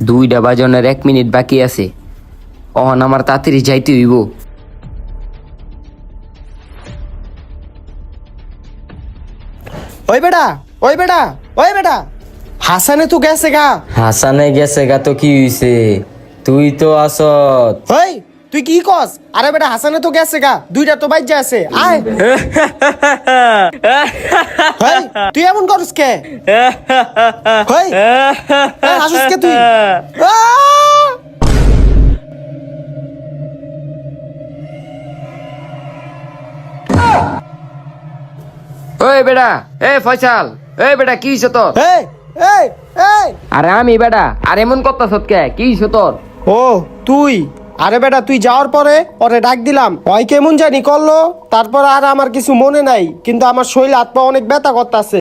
2টা বাজনের 1 মিনিট বাকি আছে। অহন আমার তাড়াতাড়ি যাইতে হইব। ওই বেটা ওই বেটা ওই বেটা, হাসানে তো গেছে গা। হাসানে গেছে গা তো কি হইছে? তুই তো আসত। ওই তুই কি কস? আরে বেটা হাসানে তো গেছে গা, 2টা তো বাইজা আছে, আয়। ওই তুই এমন করস কে? ওই হাসুস কে তুই? ওই বেটা, ফয়সাল, বেটা কি হইছে তোর? এই এই এই, আরে আমি বেটা, আর এমন করতাছ কে? কি হইছে তোর? ও তুই? আরে বেটা তুই যাওয়ার পরে ওরে ডাক দিলাম, ওই কেমন জানি করলো, তারপর আর আমার কিছু মনে নাই, কিন্তু আমার শরীর হাত পা অনেক ব্যথা করতেছে।